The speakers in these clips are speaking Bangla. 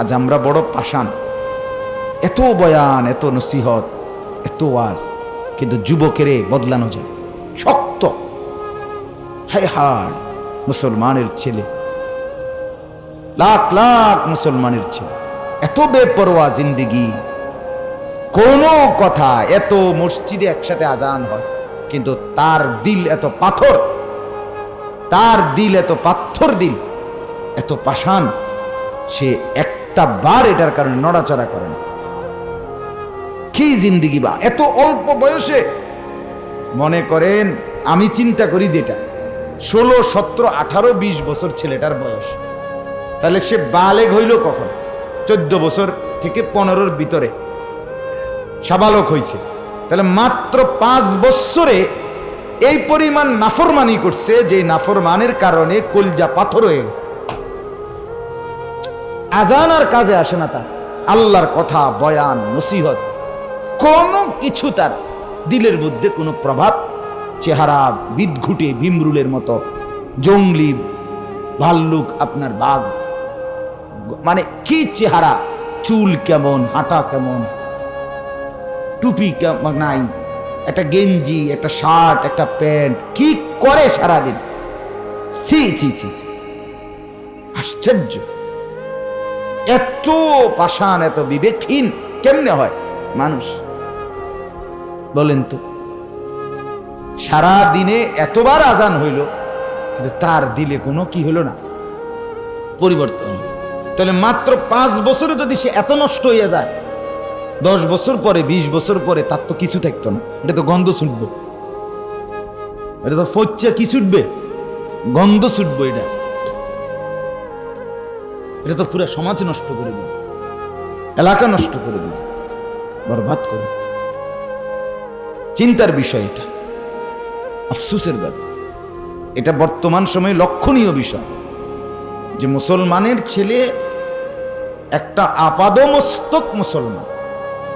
আজ আমরা বড় পাষাণ, এত বয়ান, এত নসিহত, এত ওয়াজ, কিন্তু যুবকেরে বদলানো যায় শক্ত। হায় হায়, মুসলমানের ছেলে, লাখ লাখ মুসলমানের ছেলে এত বেপরোয়া জিন্দেগি, কোন কথা। এত মসজিদে একসাথে আজান হয়, কিন্তু তার দিল এত পাথর, তার দিল এত পাথর দিল, এত পাষাণ, সে একটা বার এটার কারণে নড়াচড়া করে না। কি জিন্দেগি! বা এত অল্প বয়সে, মনে করেন আমি চিন্তা করি যেটা 16, 17, 18, 20 বছর ছেলেটার বয়স, তাহলে সে বালেগ হইল কখন? 14 বছর থেকে 15-র ভিতরে সাবালক হইছে। তাহলে মাত্র 5 বছরে এই পরিমাণ নাফরমানি করছে, যে নাফরমানের কারণে কলজা পাথর হয়ে গেছে। আজান আর কাজে আসে না তার, আল্লাহর কথা, বয়ান, নসিহত, কোনো কিছু তার দিলের মধ্যে কোনো প্রভাব। চেহারা বিদঘুটে ভীমরুলের মতো, জঙ্গলি ভাল্লুক, আপনার বাঘ, মানে কি চেহারা, চুল কেমন, হাঁটা কেমন, টুপি কেমন নাই, একটা গেঞ্জি, একটা শার্ট, একটা প্যান্ট, কি করে সারাদিন! ছি ছি ছি ছি, আশ্চর্য! এত পাষাণ, এত বিবেকহীন কেমনে হয় মানুষ, বলেন তো? সারা দিনে এতবার আজান হইল, কিন্তু তার দিলে কোনো কি হলো না, পরিবর্তন। তাহলে মাত্র 5 বছরে যদি সে এত নষ্ট হয়ে যায়, 10 বছর পরে, 20 বছর পরে তার তো কিছু থাকতো না। এটা তো গন্ধ ছুটবে, এটা তো ফচ্চা কি ছুটবে, গন্ধ ছুটবে। এটা তো পুরো সমাজ নষ্ট করে দিবে, এলাকা নষ্ট করে দিবে, বরবাদ করে। চিন্তার বিষয় এটা, আফসোসের ব্যাপার। এটা বর্তমান সময়ে লক্ষণীয় বিষয় যে মুসলমানের ছেলে একটা আপাদমস্তক মুসলমান,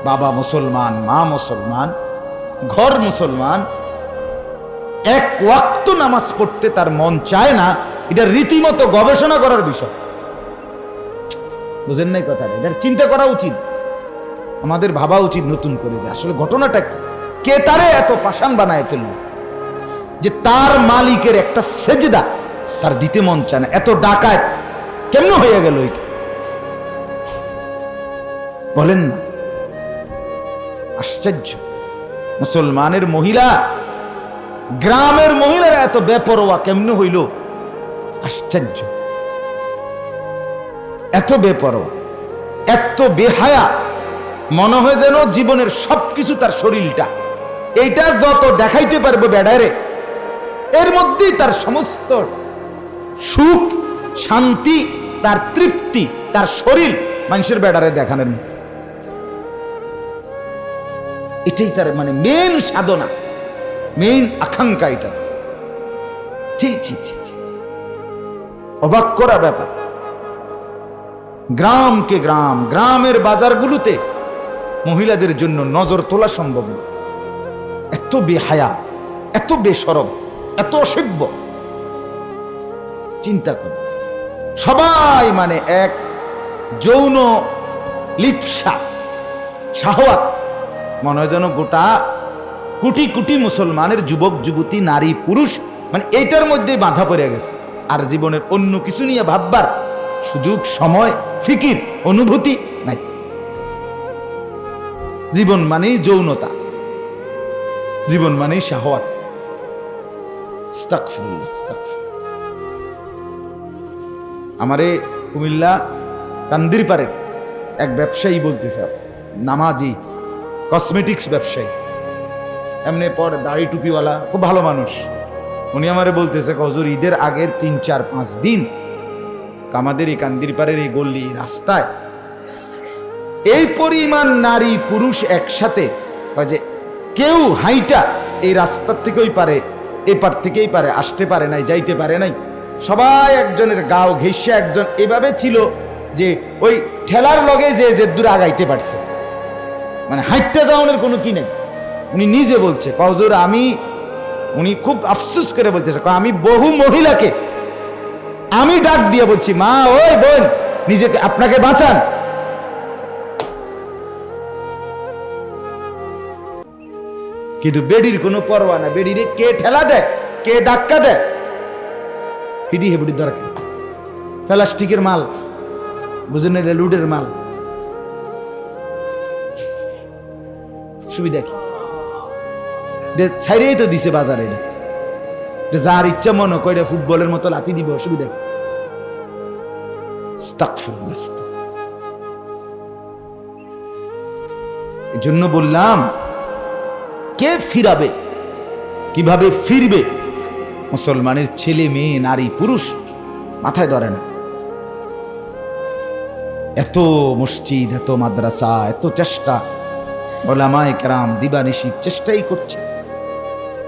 বাবা মুসলমান, মা মুসলমান, ঘর মুসলমান, এক ওয়াক্ত নামাজ পড়তে তার মন চায় না। এটা রীতিমতো গবেষণা করার বিষয়, বুঝেন নাই কথাটা? এটার চিন্তা করা উচিত, আমাদের ভাবা উচিত নতুন করে, যে আসলে ঘটনাটা কে তারে এত পাষাণ বানায় ফেলল, যে তার মালিকের একটা সেজদা তার দিতে মন চায় না। এত ডাকাত কেমন হয়ে গেল এটা, বলেন না? আশ্চর্য! মুসলমানের মহিলা, গ্রামের মহিলারা এত বেপরোয়া কেমনে হইল, আশ্চর্য! এত বেপরোয়া, এত বেহায়া, মনে হয় যেন জীবনের সবকিছু তার শরীরটা, এইটা যত দেখাইতে পারবে বেড়ারে, এর মধ্যেই তার সমস্ত সুখ, শান্তি, তার তৃপ্তি, তার শরীর মানুষের বেড়ারে দেখানোর মধ্যে। এটাই তার মানে মেইন সাধনা, মেইন আকাঙ্ক্ষা এটা। ছি ছি ছি ছি, অবাক করা ব্যাপার। গ্রামকে গ্রাম, গ্রামের বাজারগুলোতে মহিলাদের জন্য নজর তোলা সম্ভব না। এত বেহায়া, এত বেশরম, এত অসভ্য, চিন্তা কর। সবাই মানে এক যৌন লিপ্সা, শাহওয়াত, মনে হয় যেন গোটা কোটি কোটি মুসলমানের যুবক যুবতী, নারী পুরুষ মানে এইটার মধ্যে বাধা পড়ে গেছে। আর জীবনের অন্য কিছু নিয়ে ভাববার সুযোগ, সময়, ফিকির, অনুভূতি নাই। জীবন মানেই যৌনতা, জীবন মানেই শাহওয়াত। আস্তাগফিরুল্লাহ, আস্তাগফিরুল্লাহ। আমারে কুমিল্লা কান্দির পারে এক ব্যবসায়ী বলতেছে, নামাজি, কসমেটিক্স ব্যবসায়ী, এমনি পর দাড়ি টুপিওয়ালা, খুব ভালো মানুষ। উনি আমারে বলতেছে, হুজুর ঈদের আগের 3, 4, 5 দিন আমাদের এই কান্দির পাড়ের এই গল্লি রাস্তায় এই পরিমাণ নারী পুরুষ একসাথে, যে কেউ হাইটা এই রাস্তার থেকেই পারে, এপার থেকেই পারে, আসতে পারে নাই, যাইতে পারে নাই, সবাই একজনের গাও ঘেঁষে একজন এভাবে ছিল যে ওই ঠেলার লগে যে দূরে আগাইতে পারছে, মানে হাইটটা যাওয়ানোর কোনো কি নেই। উনি নিজে বলছে, হুজুর উনি খুব আফসোস করে বলতেছে, আমি বহু মহিলাকে আমি ডাক দিয়ে বলছি, মা, ওই বোন, নিজেকে আপনাকে বাঁচান। কিন্তু বেডির কোনো পরোয়া না, বেডিরে কে ঠেলা দেয়, কে ধাক্কা দেয়, হিডি হেবুড়ির দরকার। প্লাস্টিকের মাল বুঝেন, এটা লুডের মাল। সুবিধা কি? ছাইরেই তো দিছে বাজারে, এটা যার ইচ্ছা মনে করে ফুটবলের মতো লাথি দিব, অসুবিধা কি? এই জন্য বললাম, কে ফিরাবে, কিভাবে ফিরবে? মুসলমানের ছেলে মেয়ে নারী পুরুষ মাথায় ধরে না। এত মসজিদ, এত মাদ্রাসা, এত চেষ্টা, ওলামায়ে কেরাম দিবানিশি চেষ্টাই করছে,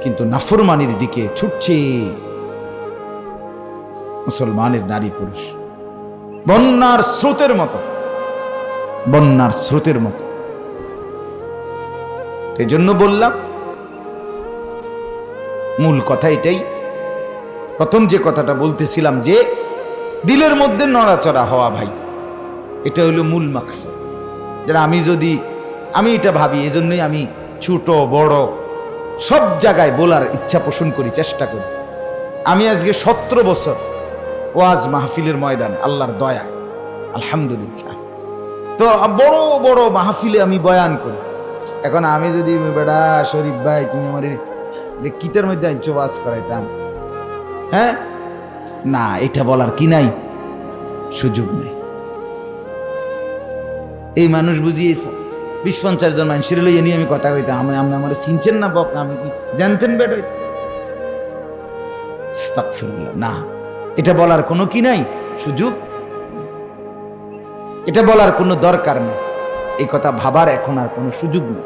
কিন্তু নাফরমানির দিকে ছুটছে মুসলমানের নারী পুরুষ বন্যার স্রোতের মতো, বন্যার স্রোতের মতো। এই জন্য বললাম, মূল কথা এটাই। প্রথম যে কথাটা বলতেছিলাম যে দিলের মধ্যে নড়াচড়া হওয়া, ভাই, এটা হলো মূল মাকসাদ। যারা আমি এটা ভাবি, এজন্যই আমি ছোট বড় সব জায়গায় বলার ইচ্ছা পোষণ করি, চেষ্টা করি। আমি আজকে 17 বছর ওয়াজ মাহফিলের ময়দান, আল্লাহর দয়া, আলহামদুলিল্লাহ। তো বড় বড় মাহফিলে আমি বয়ান করি। এখন আমি যদি বেড়া শরীফ ভাই, তুমি আমার কিতের মধ্যে আইছো ওয়াজ করাইতাম, হ্যাঁ, না, এটা বলার কি নাই, সুযোগ নেই। এই মানুষ বুঝিয়ে 20-50 জন মানুষের লইয়া নিয়ে আমি কথা কইতাম, আপনি আমার চিনছেন না, বক আমি কি জানতেন বেটা? আস্তাগফিরুল্লাহ, না, এটা বলার কোনো কি নাই, সুযোগ, এটা বলার কোনো দরকার নেই, এই কথা ভাবার এখন আর কোনো সুযোগ নেই।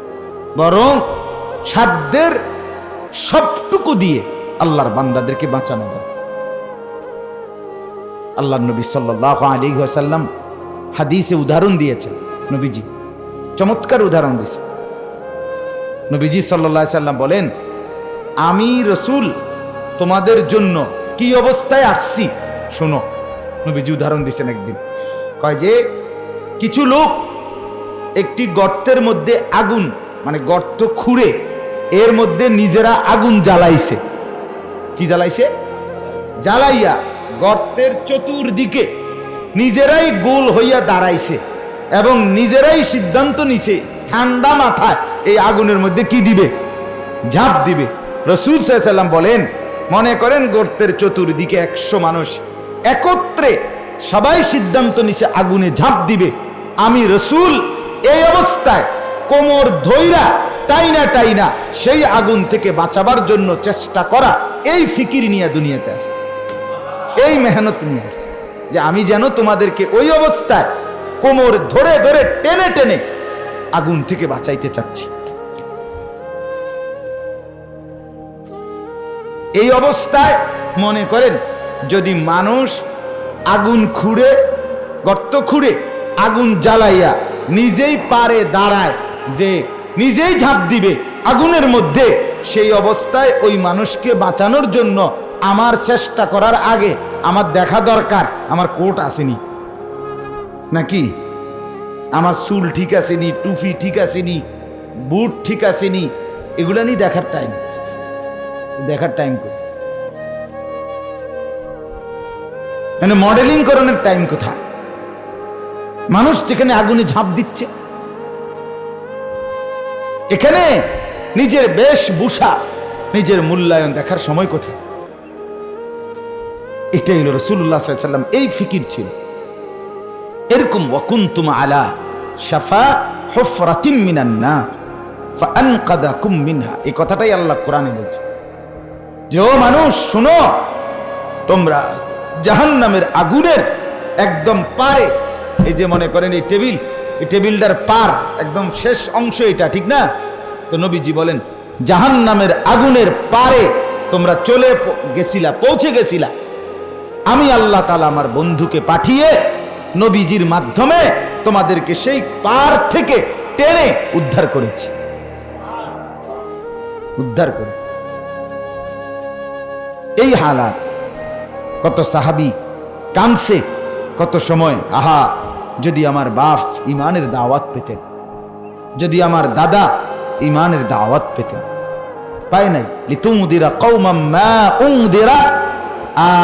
বরং সাধ্যের সবটুকু দিয়ে আল্লাহর বান্দাদেরকে বাঁচানো দরকার। আল্লাহর নবী সাল্লাল্লাহু আলাইহি ওয়াসাল্লাম হাদিসে উদাহরণ দিয়েছেন, নবীজি চমৎকার উদাহরণ দিয়েছে। নবীজি সাল্লাল্লাহু আলাইহি ওয়াসাল্লাম বলেন, আমি রাসূল তোমাদের জন্য কি অবস্থায় আসছি শোনো। নবীজি উদাহরণ দিয়েছেন, একদিন কয় যে কিছু লোক একটি গর্তের মধ্যে আগুন, মানে গর্ত খুঁড়ে এর মধ্যে নিজেরা আগুন জ্বালাইছে। কি জ্বালাইছে? জ্বালাইয়া গর্তের চতুর্দিকে নিজেরাই গোল হইয়া দাঁড়াইছে এবং নিজেরাই সিদ্ধান্ত নিছে ঠান্ডা মাথায় এই আগুনের মধ্যে কি দিবে? ঝাঁপ দিবে। রাসূল সাল্লাল্লাহু আলাইহি ওয়াসাল্লাম বলেন, মনে করেন গর্তের চতুর্দিকে 100 মানুষ একত্রে সবাই সিদ্ধান্ত নিছে আগুনে ঝাঁপ দিবে। আমি রাসূল এই অবস্থায় কোমর ধইরা টাইনা টাইনা সেই আগুন থেকে বাঁচাবার জন্য চেষ্টা করা, এই ফিকির নিয়ে দুনিয়াতে আসছে, এই মেহনত নিয়ে আসছে যে আমি যেন তোমাদেরকে ওই অবস্থায় কোমর ধরে ধরে টেনে টেনে আগুন থেকে বাঁচাইতে চাচ্ছি। এই অবস্থায় মনে করেন যদি মানুষ আগুন খুঁড়ে, গর্ত খুঁড়ে আগুন জ্বালাইয়া নিজেই পারে দাঁড়ায় যে নিজেই ঝাঁপ দিবে আগুনের মধ্যে, সেই অবস্থায় ওই মানুষকে বাঁচানোর জন্য আমার চেষ্টা করার আগে আমার দেখা দরকার আমার কোট আসেনি নাকি, আমার চুল ঠিক আসেনি, টুপি ঠিক আসেনি, বুট ঠিক আসেনি, এগুলা নিয়ে দেখার টাইম করি, মানে মডেলিং করানোর টাইম কোথায়? মানুষ যেখানে আগুনে ঝাঁপ দিচ্ছে, এখানে নিজের বেশভূষা, নিজের মূল্যায়ন দেখার সময় কোথায়? এটাই হলো রাসূলুল্লাহ সাল্লাল্লাহু আলাইহি ওয়াসাল্লাম, এই ফিকির ছিল এরকম। ওয়াকুনতুম আলা শাফা হুফরাতিম মিনান নার ফাআনকাদাকুম মিনহা, এই কথাটাই আল্লাহ কোরআনে বলছে যে ও মানুষ শুনো, তোমরা জাহান্নামের আগুনের একদম পারে, এই যে মনে করেন এই টেবিলটার পার একদম শেষ অংশ এটা, ঠিক না? তো নবীজি বলেন জাহান্নামের আগুনের পারে তোমরা চলে গেছিলা, পৌঁছে গেছিলা, আমি আল্লাহ তাআলা আমার বন্ধুকে পাঠিয়ে নবীজির মাধ্যমে তোমাদেরকে সেই পার থেকে টেনে উদ্ধার করেছি। এই হালাত, কত সাহাবী কানছে, কত সময় আহা, যদি আমার বাপ ইমানের দাওয়াত পেতেন, যদি আমার দাদা ইমানের দাওয়াত পেতেন, পায় নাই। লিতুনদিরা কওমান মা উনদিরা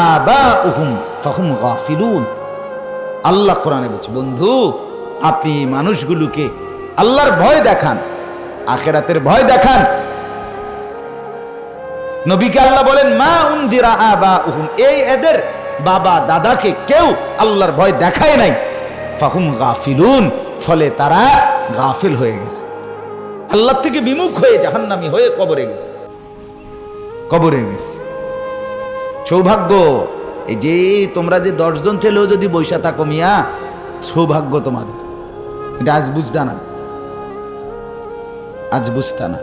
আবাউহুম ফাহুম গাফিলুন। আল্লাহ কোরআনে বলছে, বন্ধু আপনি মানুষগুলোকে আল্লাহর ভয় দেখান, আখিরাতের ভয় দেখান। নবীকে আল্লাহ বলেন মা উনদিরা আবাউহুম, এই এদের বাবা দাদাকে কেউ আল্লাহর ভয় দেখায় নাই। ফাহুম গাফিলুন, ফলে তারা গাফিল হয়ে গেছে, আল্লাহ থেকে বিমুখ হয়ে জাহান্নামী হয়ে কবরে গেছে, কবরে গেছে। সৌভাগ্য এই যে তোমরা যে 10 জন ছেলেও যদি বৈশা থাকো মিয়া, সৌভাগ্য তোমাদের। এটা আজ বুঝতা না, আজ বুঝতা না।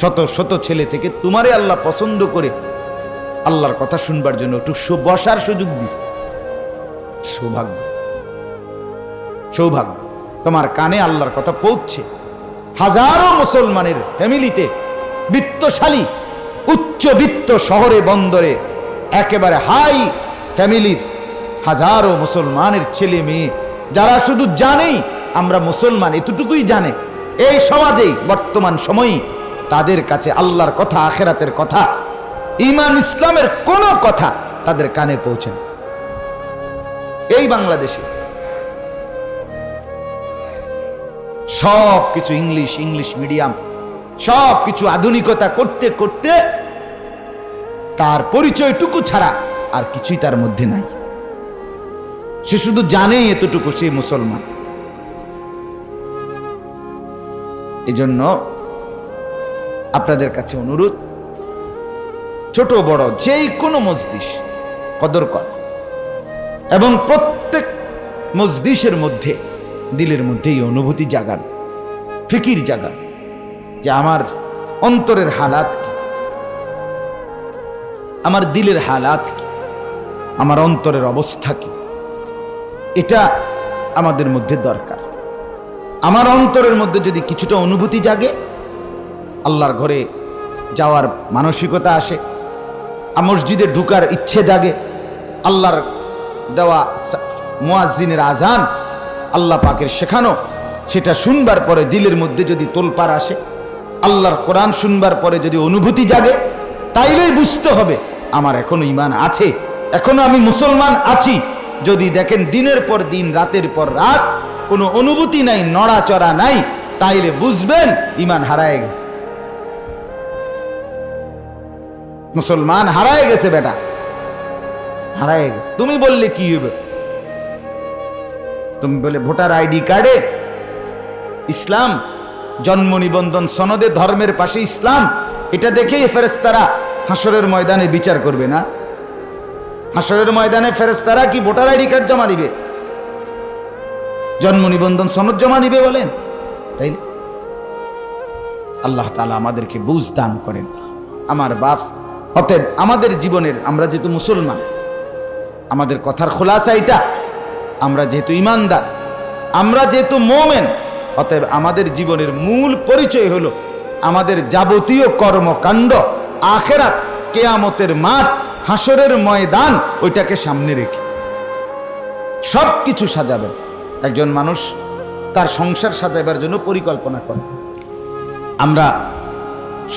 শত শত ছেলে থেকে তোমারে আল্লাহ পছন্দ করে আল্লাহর কথা শুনবার জন্য একটু বসার সুযোগ দিছে। সৌভাগ্য, সৌভাগ্য। তোমার কানে আল্লাহর কথা পৌঁছছে। হাজারো মুসলমানের ফ্যামিলিতে, বিত্তশালী উচ্চবিত্ত শহরে বন্দরে একেবারে হাই ফ্যামিলির হাজারো মুসলমানের ছেলে মেয়ে, যারা শুধু জানেই আমরা মুসলমান, এতটুকুই জানে, এই সমাজেই বর্তমান সময়ে তাদের কাছে আল্লাহর কথা, আখিরাতের কথা, ঈমান ইসলামের কোন কথা তাদের কানে পৌঁছে। এই বাংলাদেশে সব কিছু ইংলিশ, ইংলিশ মিডিয়াম, সব কিছু আধুনিকতা করতে করতে তার পরিচয়টুকু ছাড়া আর কিছুই তার মধ্যে নাই। সে শুধু জানে এতটুকু, সে মুসলমান। এজন্য আপনাদের কাছে অনুরোধ, ছোট বড় যেই কোনো মজলিস কদর করা, এবং প্রত্যেক মজলিসের মধ্যে দিলের মধ্যে এই অনুভূতি জাগান, ফিকির জাগান যে আমার অন্তরের হালাত কি, আমার দিলের হালাত কি, আমার অন্তরের অবস্থা কি। এটা আমাদের মধ্যে দরকার। আমার অন্তরের মধ্যে যদি কিছুটা অনুভূতি জাগে, আল্লাহর ঘরে যাওয়ার মানসিকতা আসে, মসজিদে ঢুকার ইচ্ছে জাগে, আল্লাহর দেওয়া মুয়াজ্জিনের আজান, আল্লাহ পাকের শেখানো, সেটা শুনবার পরে দিলের মধ্যে যদি তোলপাড় আসে, আল্লাহর কোরআন শুনবার পরে যদি অনুভূতি জাগে, তাইলেই বুঝতে হবে আমার এখনো ঈমান আছে, এখনো আমি মুসলমান আছি। যদি দেখেন দিনের পর দিন, রাতের পর রাত কোনো অনুভূতি নাই, নড়াচড়া নাই, তাইলে বুঝবেন ঈমান হারায় গেছে, মুসলমান হারায় গেছে, বেটা হারায় গেছে। তুমি বললে কি হবে? তুমি বলে ভোটার আইডি কার্ডে ইসলাম, জন্ম নিবন্ধন সনদে ধর্মের পাশে ইসলাম, এটা দেখেই ফেরেশতারা হাসরের ময়দানে বিচার করবে না? হাসরের ময়দানে ফেরেশতারা কি ভোটার আইডি কার্ড জমা নিবে, জন্ম নিবন্ধন সনদ জমা নিবে বলেন? তাই আল্লাহ তাআলা আমাদেরকে বুঝ দান করেন। আমার বাপ, অতএব আমাদের জীবনের, আমরা যেহেতু মুসলমান, আমাদের কথার খোলাসা এটা, আমরা যেহেতু ইমানদার, আমরা যেহেতু মোমেন, অতএব আমাদের জীবনের মূল পরিচয় হলো আমাদের যাবতীয় কর্মকাণ্ড আখিরাত, কিয়ামতের মাঠ, হাসরের ময়দান, ওইটাকে সামনে রেখে সব কিছু সাজাবেন। একজন মানুষ তার সংসার সাজাবার জন্য পরিকল্পনা করে। আমরা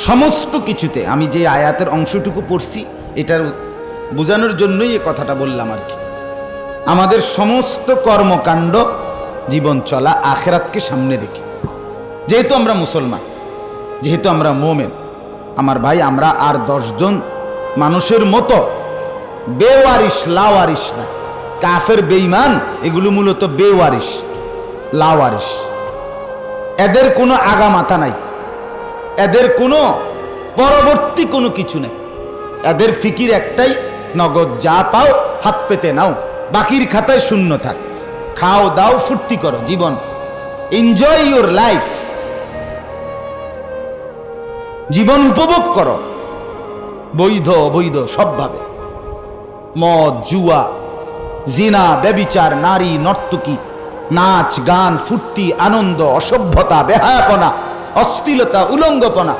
সমস্ত কিছুতে, আমি যে আয়াতের অংশটুকু পড়ছি এটার বোঝানোর জন্যই এ কথাটা বললাম আর কি। আমাদের সমস্ত কর্মকাণ্ড, জীবন চলা আখিরাতকে সামনে রেখে, যেহেতু আমরা মুসলমান, যেহেতু আমরা মোমেন, আমার ভাই, আমরা আর 10 জন মানুষের মতো বেওয়ারিশ, লাওয়ারিশ না। কাফের, বেঈমান এগুলো মূলত বেওয়ারিশ, লাওয়ারিশ। এদের কোনো আগা মাথা নাই, এদের কোনো পরবর্তী কোনো কিছু নেই। এদের ফিকির একটাই, নগদ যা পাও হাত পেতে নাও, বাকির খাতায় শূন্য থাক, খাও দাও ফুর্তি করো, জীবন এনজয় ইউর লাইফ, জীবন উপভোগ করো, বৈধ অবৈধ সবভাবে। মদ, জুয়া, জিনা, ব্যভিচার, নারী, নর্তকী, নাচ, গান, ফুর্তি, আনন্দ, অসভ্যতা, বেহায়াপনা, অশ্লীলতা, উলঙ্গপনা,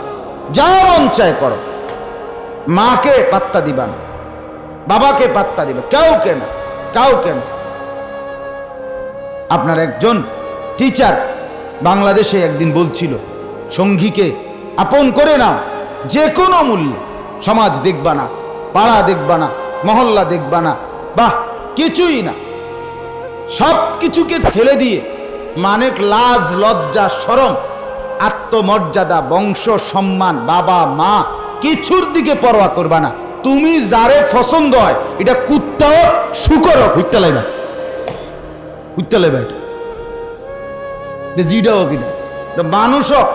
যা মন চায় করো। মাকে পাত্তা দিবা না, বাবাকে পাত্তা দিবে, কাউকে না, কাউকে না। আপনার একজন টিচার বাংলাদেশে একদিন বলছিল, সঙ্গীকে আপন করে নাও যে কোনো মূল্যে, সমাজ দেখবা না, পাড়া দেখবা না, মহল্লা দেখবা না, বাহ কিছুই না, সব কিছুকে ফেলে দিয়ে মানে লাজ লজ্জা শরম আত্মমর্যাদা বংশ সম্মান বাবা মা কিছুর দিকে পরোয়া করবা না। তুমি যারে পছন্দ হয়, এটা কুত্তা হোক শুকর হোক, হইতে লাইবা এটা জিডা হোক, এটা মানুষ হোক,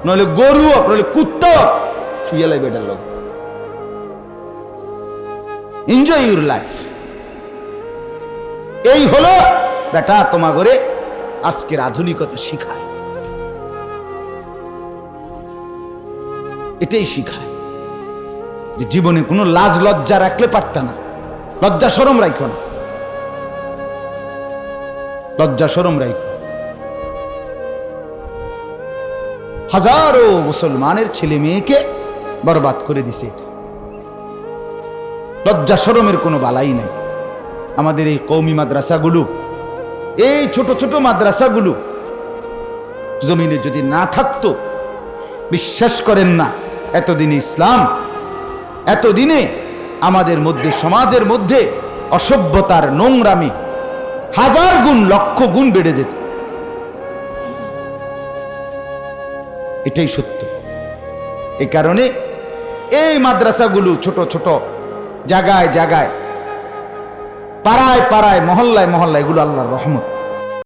নইলে গরু হোক, নইলে কুত্তা হোক, শুয়ে লাইবা এটার লোক। Enjoy your life. এই হলো বেটা তোমা করে আজকের আধুনিকতা শিখায়, এটাই শিখায় যে জীবনে কোনো লাজ লজ্জা রাখলে পারত না, লজ্জা শরম রাখো না, লজ্জা শরম রাখো। হাজারো মুসলমানের ছেলে মেয়েকে বরবাদ করে দিছে। লজ্জা শরমের কোনো বালাই নাই। আমাদের এই কওমি মাদ্রাসাগুলো, এই ছোট ছোট মাদ্রাসাগুলো জমিনে যদি না থাকতো, বিশ্বাস করেন না, এতদিনে ইসলাম, এতদিনে আমাদের মধ্যে সমাজের মধ্যে অসভ্যতার নোংরামি হাজার গুণ লক্ষ গুণ বেড়ে যেত। এটাই সত্য। এই কারণে এই মাদ্রাসাগুলো ছোট ছোট জায়গায় জায়গায়, পাড়ায় পাড়ায়, মহল্লায় মহল্লায়, এগুলো আল্লাহর রহমত।